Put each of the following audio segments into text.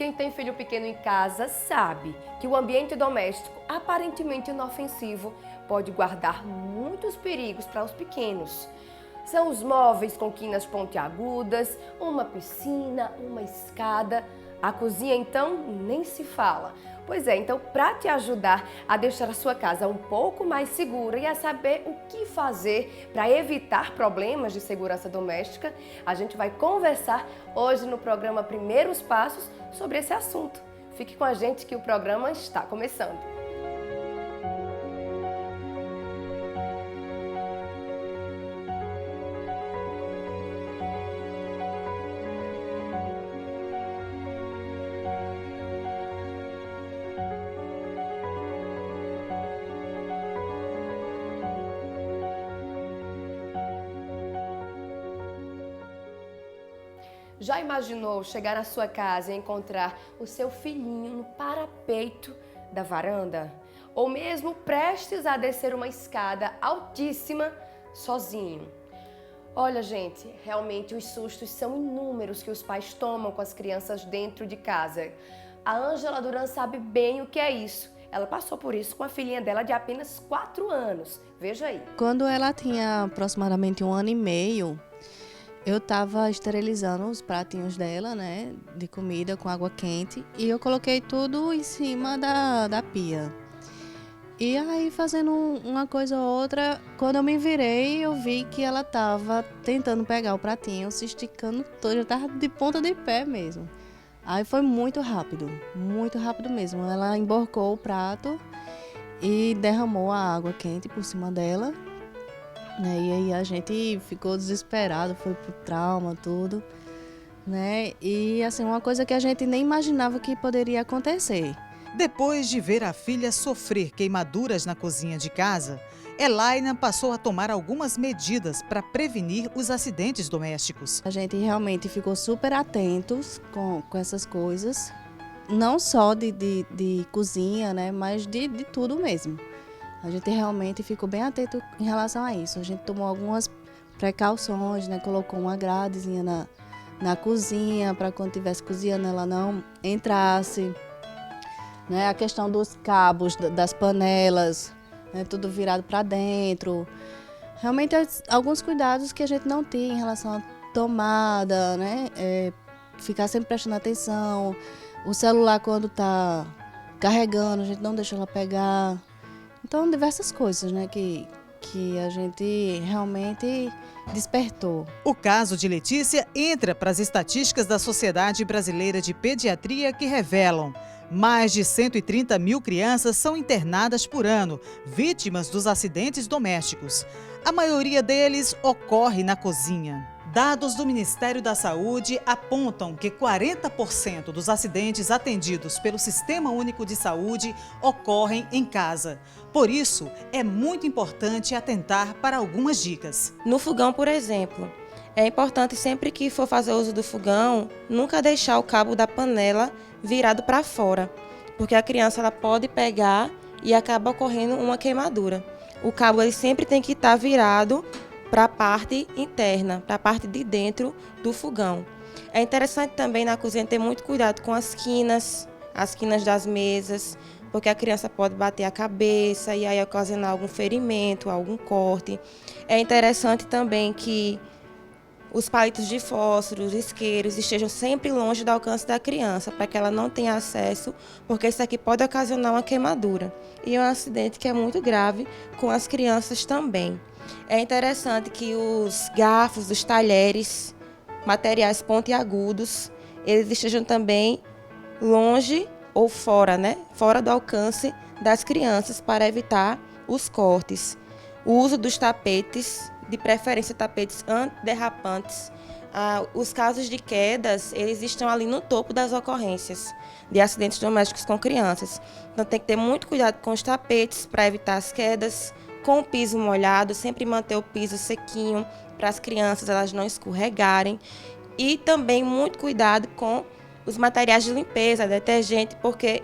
Quem tem filho pequeno em casa sabe que o ambiente doméstico, aparentemente inofensivo, pode guardar muitos perigos para os pequenos. São os móveis com quinas pontiagudas, uma piscina, uma escada. A cozinha, então, nem se fala. Pois é, então, para te ajudar a deixar a sua casa um pouco mais segura e a saber o que fazer para evitar problemas de segurança doméstica, a gente vai conversar hoje no programa Primeiros Passos sobre esse assunto. Fique com a gente que o programa está começando. Já imaginou chegar na sua casa e encontrar o seu filhinho no parapeito da varanda? Ou mesmo prestes a descer uma escada altíssima sozinho? Olha, gente, realmente os sustos são inúmeros que os pais tomam com as crianças dentro de casa. A Ângela Duran sabe bem o que é isso. Ela passou por isso com a filhinha dela de apenas 4 anos. Veja aí. Quando ela tinha aproximadamente 1 ano e meio, eu estava esterilizando os pratinhos dela, né, de comida com água quente, e eu coloquei tudo em cima da pia. E aí, fazendo uma coisa ou outra, quando eu me virei, eu vi que ela estava tentando pegar o pratinho, se esticando todo, já estava de ponta de pé mesmo. Aí foi muito rápido mesmo. Ela emborcou o prato e derramou a água quente por cima dela. E aí a gente ficou desesperado, foi pro trauma, tudo, né? E assim, uma coisa que a gente nem imaginava que poderia acontecer. Depois de ver a filha sofrer queimaduras na cozinha de casa, Elaina passou a tomar algumas medidas para prevenir os acidentes domésticos. A gente realmente ficou super atentos com essas coisas, não só de cozinha, né? Mas de tudo mesmo. A gente realmente ficou bem atento em relação a isso. A gente tomou algumas precauções, né? Colocou uma gradezinha na cozinha para quando estivesse cozinhando ela não entrasse. Né? A questão dos cabos das panelas, né? Tudo virado para dentro. Realmente alguns cuidados que a gente não tinha em relação à tomada, né? Ficar sempre prestando atenção. O celular quando está carregando, a gente não deixa ela pegar. Então, diversas coisas, né, que a gente realmente despertou. O caso de Letícia entra para as estatísticas da Sociedade Brasileira de Pediatria que revelam mais de 130 mil crianças são internadas por ano, vítimas dos acidentes domésticos. A maioria deles ocorre na cozinha. Dados do Ministério da Saúde apontam que 40% dos acidentes atendidos pelo Sistema Único de Saúde ocorrem em casa. Por isso, é muito importante atentar para algumas dicas. No fogão, por exemplo, é importante sempre que for fazer uso do fogão, nunca deixar o cabo da panela virado para fora, porque a criança ela pode pegar e acaba ocorrendo uma queimadura. O cabo ele sempre tem que estar virado para a parte interna, para a parte de dentro do fogão. É interessante também na cozinha ter muito cuidado com as quinas das mesas, porque a criança pode bater a cabeça e aí ocasionar algum ferimento, algum corte. É interessante também que os palitos de fósforo, os isqueiros estejam sempre longe do alcance da criança, para que ela não tenha acesso, porque isso aqui pode ocasionar uma queimadura. E é um acidente que é muito grave com as crianças também. É interessante que os garfos, os talheres, materiais pontiagudos, eles estejam também longe ou fora, né? Fora do alcance das crianças para evitar os cortes. O uso dos tapetes, de preferência tapetes antiderrapantes. Os casos de quedas, eles estão ali no topo das ocorrências de acidentes domésticos com crianças. Então tem que ter muito cuidado com os tapetes para evitar as quedas, com o piso molhado, sempre manter o piso sequinho para as crianças elas não escorregarem. E também muito cuidado com os materiais de limpeza, detergente, porque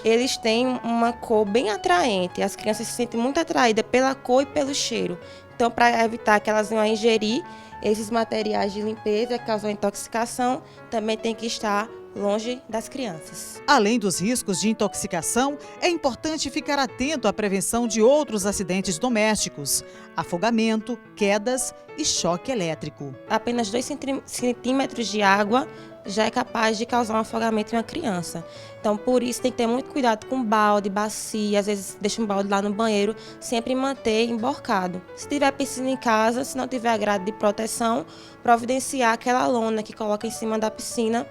eles têm uma cor bem atraente. As crianças se sentem muito atraídas pela cor e pelo cheiro. Então, para evitar que elas venham a ingerir esses materiais de limpeza que causam intoxicação, também tem que estar longe das crianças. Além dos riscos de intoxicação, é importante ficar atento à prevenção de outros acidentes domésticos, afogamento, quedas e choque elétrico. Apenas 2 centímetros de água já é capaz de causar um afogamento em uma criança. Então, por isso, tem que ter muito cuidado com balde, bacia, às vezes deixa um balde lá no banheiro, sempre manter emborcado. Se tiver piscina em casa, se não tiver grade de proteção, providenciar aquela lona que coloca em cima da piscina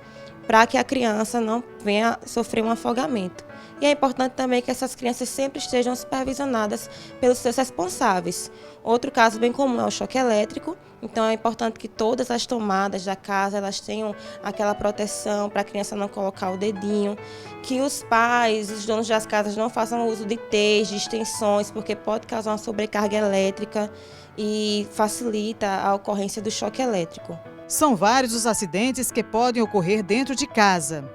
para que a criança não venha sofrer um afogamento. E é importante também que essas crianças sempre estejam supervisionadas pelos seus responsáveis. Outro caso bem comum é o choque elétrico, então é importante que todas as tomadas da casa elas tenham aquela proteção para a criança não colocar o dedinho, que os pais, os donos das casas não façam uso de teias, de extensões, porque pode causar uma sobrecarga elétrica e facilita a ocorrência do choque elétrico. São vários os acidentes que podem ocorrer dentro de casa.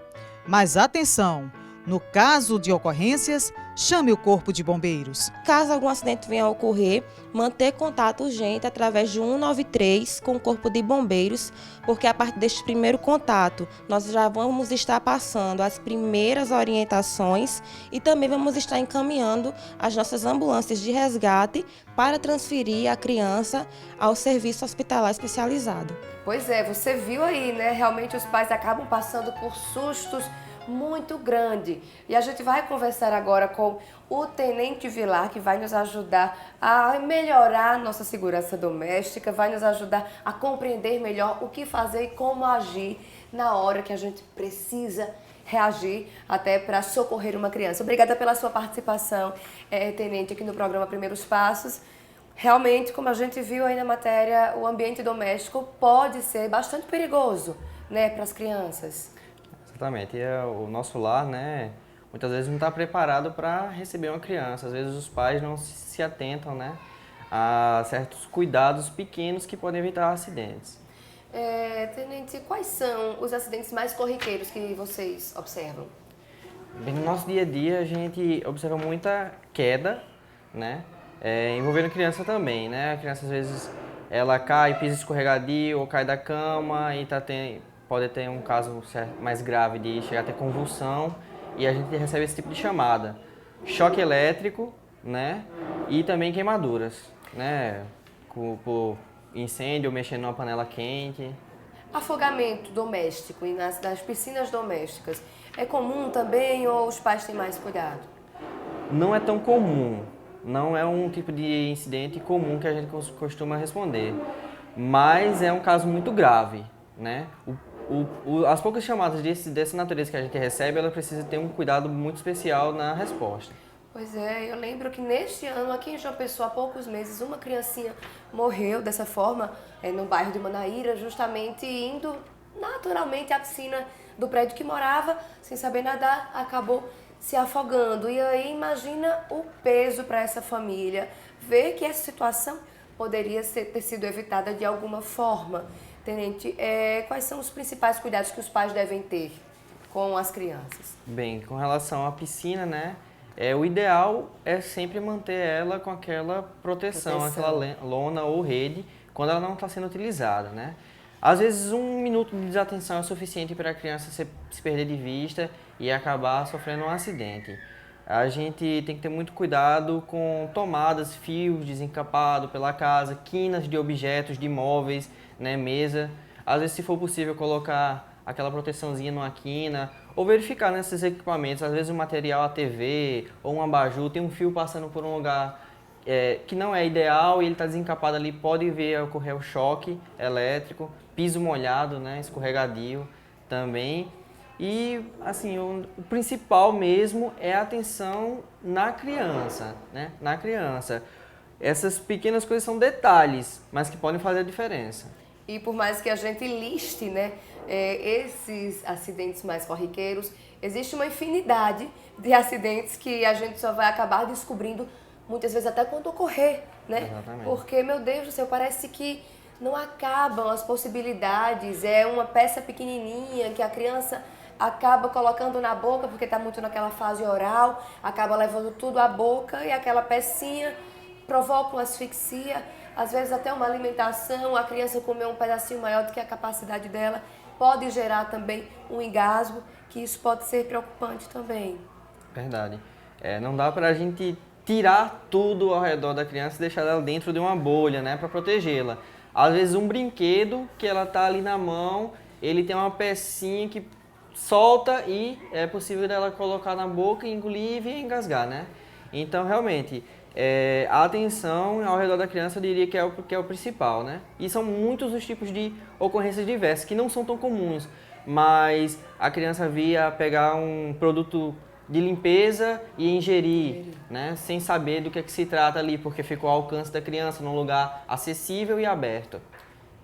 Mas atenção! No caso de ocorrências, chame o Corpo de Bombeiros. Caso algum acidente venha a ocorrer, manter contato urgente através de 193 com o Corpo de Bombeiros, porque a partir deste primeiro contato, nós já vamos estar passando as primeiras orientações e também vamos estar encaminhando as nossas ambulâncias de resgate para transferir a criança ao serviço hospitalar especializado. Pois é, você viu aí, né? Realmente os pais acabam passando por sustos muito grande. E a gente vai conversar agora com o Tenente Vilar, que vai nos ajudar a melhorar nossa segurança doméstica, vai nos ajudar a compreender melhor o que fazer e como agir na hora que a gente precisa reagir até para socorrer uma criança. Obrigada pela sua participação, Tenente, aqui no programa Primeiros Passos. Realmente, como a gente viu aí na matéria, o ambiente doméstico pode ser bastante perigoso, né, para as crianças. Exatamente, e o nosso lar, né, muitas vezes não está preparado para receber uma criança. Às vezes os pais não se atentam, né, a certos cuidados pequenos que podem evitar acidentes. Tenente, quais são os acidentes mais corriqueiros que vocês observam? Bem, no nosso dia a dia a gente observa muita queda, né, envolvendo criança também, né. A criança às vezes ela cai, pisa escorregadio ou cai da cama e pode ter um caso mais grave de chegar a ter convulsão e a gente recebe esse tipo de chamada. Choque elétrico, né, e também queimaduras, né, por incêndio ou mexendo numa panela quente. Afogamento doméstico e nas piscinas domésticas é comum também ou os pais têm mais cuidado? Não é tão comum, não é um tipo de incidente comum que a gente costuma responder, mas é um caso muito grave, né? As poucas chamadas dessa natureza que a gente recebe, ela precisa ter um cuidado muito especial na resposta. Pois é, eu lembro que neste ano, aqui em João Pessoa, há poucos meses, uma criancinha morreu dessa forma, no bairro de Manaíra, justamente indo naturalmente à piscina do prédio que morava, sem saber nadar, acabou se afogando. E aí imagina o peso para essa família, ver que essa situação poderia ter sido evitada de alguma forma. Tenente, quais são os principais cuidados que os pais devem ter com as crianças? Bem, com relação à piscina, né, o ideal é sempre manter ela com aquela proteção. Aquela lona ou rede, quando ela não está sendo utilizada, né. Às vezes 1 minuto de desatenção é suficiente para a criança se perder de vista e acabar sofrendo um acidente. A gente tem que ter muito cuidado com tomadas, fios desencapados pela casa, quinas de objetos, de móveis, né, mesa. Às vezes, se for possível, colocar aquela proteçãozinha numa quina ou verificar nesses equipamentos. Às vezes o material, a TV ou um abajur, tem um fio passando por um lugar que não é ideal e ele está desencapado ali, pode vir a ocorrer o choque elétrico, piso molhado, né, escorregadio também. E, assim, o principal mesmo é a atenção na criança, né? Na criança. Essas pequenas coisas são detalhes, mas que podem fazer a diferença. E por mais que a gente liste, né, esses acidentes mais corriqueiros, existe uma infinidade de acidentes que a gente só vai acabar descobrindo, muitas vezes até quando ocorrer, né? Exatamente. Porque, meu Deus do céu, parece que não acabam as possibilidades. É uma peça pequenininha que a criança acaba colocando na boca, porque está muito naquela fase oral, acaba levando tudo à boca e aquela pecinha provoca uma asfixia, às vezes até uma alimentação, a criança comeu um pedacinho maior do que a capacidade dela pode gerar também um engasgo, que isso pode ser preocupante também. Verdade. Não dá pra gente tirar tudo ao redor da criança e deixar ela dentro de uma bolha, né, para protegê-la. Às vezes um brinquedo que ela tá ali na mão, ele tem uma pecinha que solta e é possível dela colocar na boca, engolir e engasgar, né? Então, realmente, a atenção ao redor da criança eu diria que é o principal, né? E são muitos os tipos de ocorrências diversas, que não são tão comuns, mas a criança via pegar um produto de limpeza e ingerir, né? Sem saber do que se trata ali, porque ficou ao alcance da criança, num lugar acessível e aberto.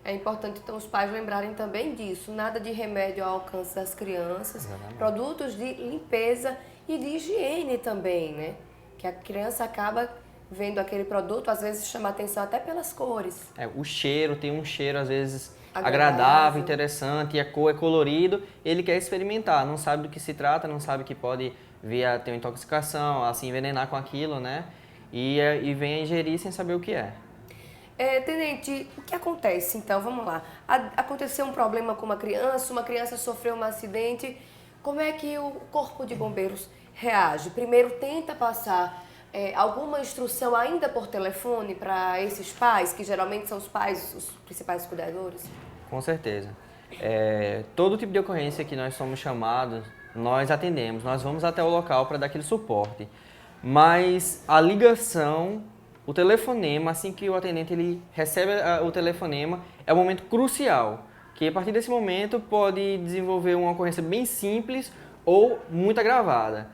É importante, então, os pais lembrarem também disso. Nada de remédio ao alcance das crianças. Exatamente. Produtos de limpeza e de higiene também, né? Que a criança acaba vendo aquele produto, às vezes chama atenção até pelas cores. O cheiro, tem um cheiro às vezes Agradável. agradável, interessante, e a cor é colorido, ele quer experimentar, não sabe do que se trata, não sabe que pode vir a ter uma intoxicação, a se envenenar com aquilo, né? E vem a ingerir sem saber o que é. Tenente, o que acontece então? Vamos lá. Aconteceu um problema com uma criança sofreu um acidente. Como é que o Corpo de Bombeiros reage? Primeiro tenta passar alguma instrução ainda por telefone para esses pais, que geralmente são os pais, os principais cuidadores? Com certeza. Todo tipo de ocorrência que nós somos chamados, nós atendemos, nós vamos até o local para dar aquele suporte. Mas a ligação, o telefonema, assim que o atendente ele recebe o telefonema, é um momento crucial, que a partir desse momento pode desenvolver uma ocorrência bem simples ou muito agravada.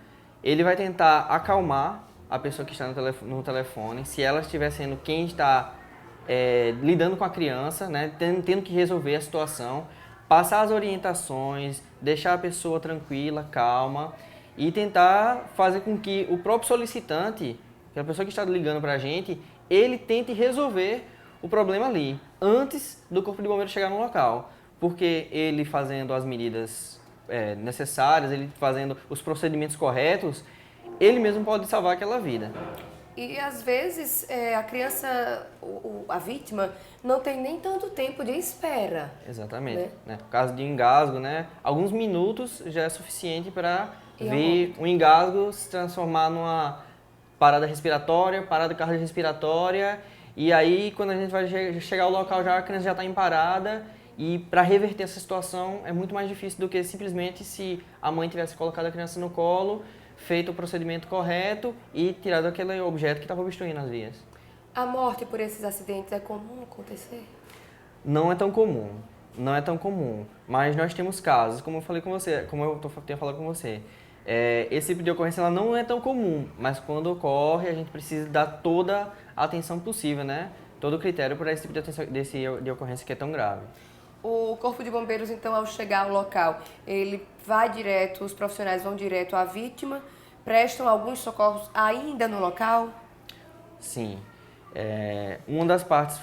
Ele vai tentar acalmar a pessoa que está no telefone, se ela estiver sendo quem está lidando com a criança, né, tendo que resolver a situação, passar as orientações, deixar a pessoa tranquila, calma e tentar fazer com que o próprio solicitante, que é a pessoa que está ligando para a gente, ele tente resolver o problema ali, antes do Corpo de Bombeiros chegar no local. Porque ele fazendo as medidas necessárias, ele fazendo os procedimentos corretos, ele mesmo pode salvar aquela vida. E às vezes a criança, a vítima, não tem nem tanto tempo de espera. Exatamente. Né? No caso de engasgo, né, alguns minutos já é suficiente para ver um engasgo se transformar numa parada respiratória, parada cardiorrespiratória, e aí quando a gente vai chegar ao local já a criança já está em parada, e para reverter essa situação é muito mais difícil do que simplesmente se a mãe tivesse colocado a criança no colo, feito o procedimento correto e tirado aquele objeto que estava obstruindo as vias. A morte por esses acidentes é comum acontecer? Não é tão comum, não é tão comum, mas nós temos casos, como eu falei com você, como eu tenho falado com você, esse tipo de ocorrência ela não é tão comum, mas quando ocorre a gente precisa dar toda a atenção possível, né? Todo o critério para esse tipo de ocorrência que é tão grave. O Corpo de Bombeiros, então, ao chegar ao local, ele vai direto, os profissionais vão direto à vítima, prestam alguns socorros ainda no local? Sim. Uma das partes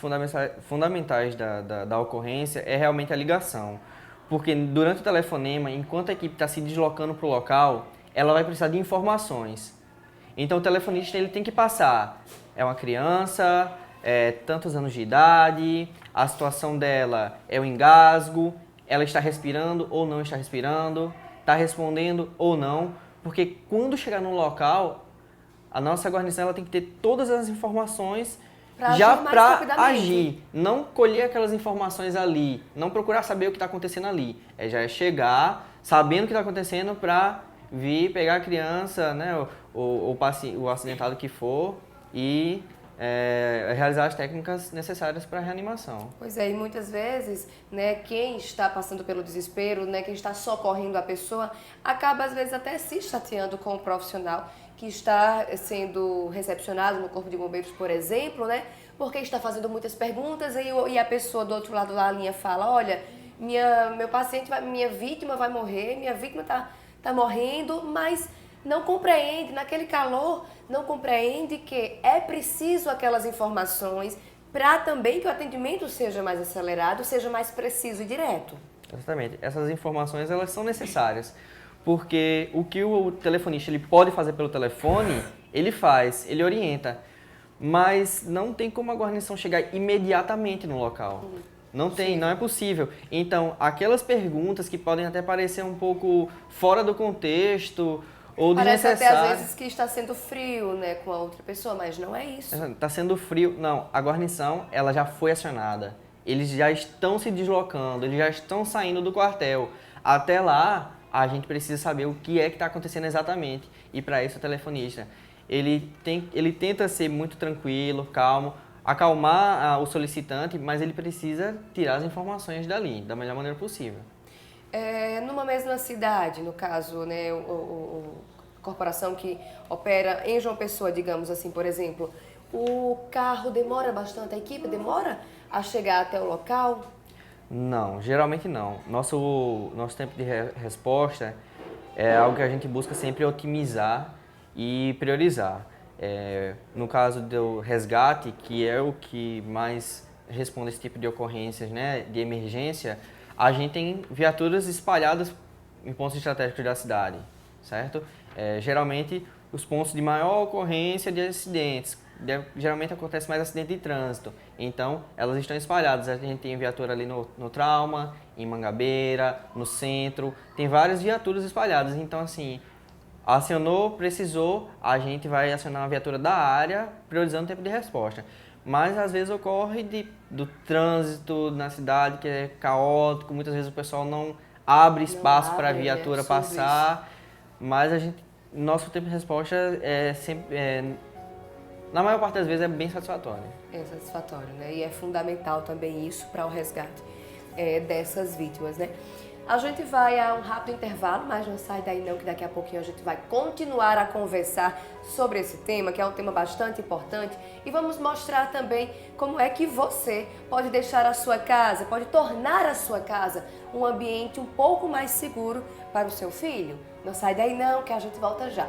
fundamentais da ocorrência é realmente a ligação. Porque durante o telefonema, enquanto a equipe está se deslocando para o local, ela vai precisar de informações. Então o telefonista ele tem que passar, é uma criança, tantos anos de idade, a situação dela é o engasgo, ela está respirando ou não está respirando, está respondendo ou não, porque quando chegar no local, a nossa guarnição ela tem que ter todas as informações já para agir, não colher aquelas informações ali, não procurar saber o que está acontecendo ali, já é chegar sabendo o que está acontecendo para vir pegar a criança, né, o acidentado que for e realizar as técnicas necessárias para a reanimação. Pois é, e muitas vezes, né, quem está passando pelo desespero, né, quem está socorrendo a pessoa, acaba às vezes até se chateando com o profissional que está sendo recepcionado no Corpo de Bombeiros, por exemplo, né, porque está fazendo muitas perguntas e a pessoa do outro lado da linha fala, olha, meu paciente, minha vítima vai morrer, minha vítima está morrendo, mas não compreende, naquele calor, não compreende que é preciso aquelas informações para também que o atendimento seja mais acelerado, seja mais preciso e direto. Exatamente. Essas informações elas são necessárias, porque o que o telefonista ele pode fazer pelo telefone, ele faz, ele orienta, mas não tem como a guarnição chegar imediatamente no local. Não tem, não é possível. Então, aquelas perguntas que podem até parecer um pouco fora do contexto ou Parece até desnecessárias. às vezes que está sendo frio, né, com a outra pessoa, mas não é isso. Está sendo frio. Não, a guarnição, ela já foi acionada. Eles já estão se deslocando, eles já estão saindo do quartel. Até lá, a gente precisa saber o que é que está acontecendo exatamente. E para isso, o telefonista, ele tenta ser muito tranquilo, calmo, acalmar o solicitante, mas ele precisa tirar as informações dali, da melhor maneira possível. Numa mesma cidade, no caso, né, a corporação que opera em João Pessoa, digamos assim, por exemplo, o carro demora bastante, a equipe demora a chegar até o local? Não, geralmente não. Nosso tempo de resposta é algo que a gente busca sempre otimizar e priorizar. No caso do resgate, que é o que mais responde a esse tipo de ocorrências, né, de emergência, a gente tem viaturas espalhadas em pontos estratégicos da cidade, certo? Geralmente, os pontos de maior ocorrência de acidentes, geralmente acontece mais acidente de trânsito, então elas estão espalhadas. A gente tem viatura ali no Trauma, em Mangabeira, no centro, tem várias viaturas espalhadas, então assim, acionou, precisou, a gente vai acionar uma viatura da área, priorizando o tempo de resposta. Mas às vezes ocorre do trânsito na cidade, que é caótico, muitas vezes o pessoal não abre espaço para a viatura passar, mas nosso tempo de resposta na maior parte das vezes é bem satisfatório. É satisfatório, né? E é fundamental também isso para o resgate dessas vítimas, né? A gente vai a um rápido intervalo, mas não sai daí não, que daqui a pouquinho a gente vai continuar a conversar sobre esse tema, que é um tema bastante importante, e vamos mostrar também como é que você pode deixar a sua casa, pode tornar a sua casa um ambiente um pouco mais seguro para o seu filho. Não sai daí não, que a gente volta já.